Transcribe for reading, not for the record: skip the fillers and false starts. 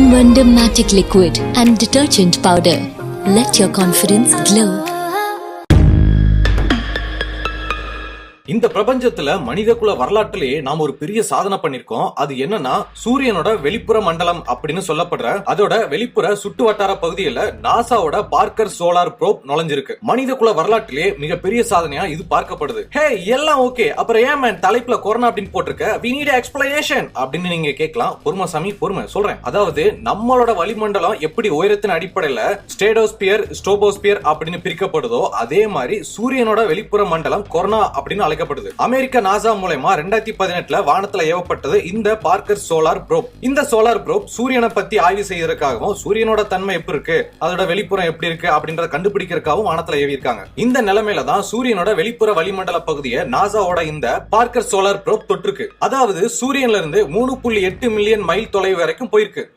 Wonder Matic Liquid and Detergent Powder. Let your confidence glow. இந்த பிரபஞ்சத்துல மனிதகுல வரலாற்றிலேயே நாம ஒரு பெரிய சாதனை பண்ணிருக்கோம். அது என்னன்னா சூரியனோட வெளிப்புற மண்டலம் அப்படின்னு சொல்லப்படுற அதோட வெளிப்புற சுட்டு வட்டார பகுதியில நாசாவோட பார்க்கர் சோலார் ப்ரோப் நுழைஞ்சிருக்கு. மனிதகுல வரலாற்றிலேயே மிகப்பெரிய சாதனையா இது பார்க்கப்படுது. ஹே எல்லாம் ஓகே, அப்புறம் ஏன் மேன் தலைப்புல கொரோனா அப்படின்னு போட்டிருக்க? we need explanation அப்படின்னு நீங்க கேட்கலாம். பொறுமை சாமி பொறுமை சொல்றேன். அதாவது நம்மளோட வளிமண்டலம் எப்படி உயரத்தின் அடிப்படையில ஸ்டேடோஸ்பியர் ஸ்ட்ரோபோஸ்பியர் அப்படின்னு பிரிக்கப்படுதோ அதே மாதிரி சூரியனோட வெளிப்புற மண்டலம் கொரோனா அப்படின்னு அமெரிக்க நாசா மூலமா 2018 வானத்துல ஏவப்பட்டது இந்த பார்க்கர் சோலார் ப்ரோப். இந்த சோலார் ப்ரோப் சூரியனை பத்தி ஆய்வு செய்யறதுக்காகவும் சூரியனோட தன்மை எப்படி இருக்கு, அதோட வெளிப்புறம் எப்படி இருக்கு அப்படின்றத கண்டுபிடிக்கிறதுக்காகவும் வானத்துல ஏவி இருக்காங்க. இந்த நிலைமையில தான் சூரியனோட வெளிப்புற வளிமண்டல பகுதியை நாசாவோட இந்த பார்க்கர் சோலார் ப்ரோப் தொட்டிருக்கு. அதாவது சூரியன்ல இருந்து 3.8 மில்லியன் மைல் தொலைவு வரைக்கும் போயிருக்கு.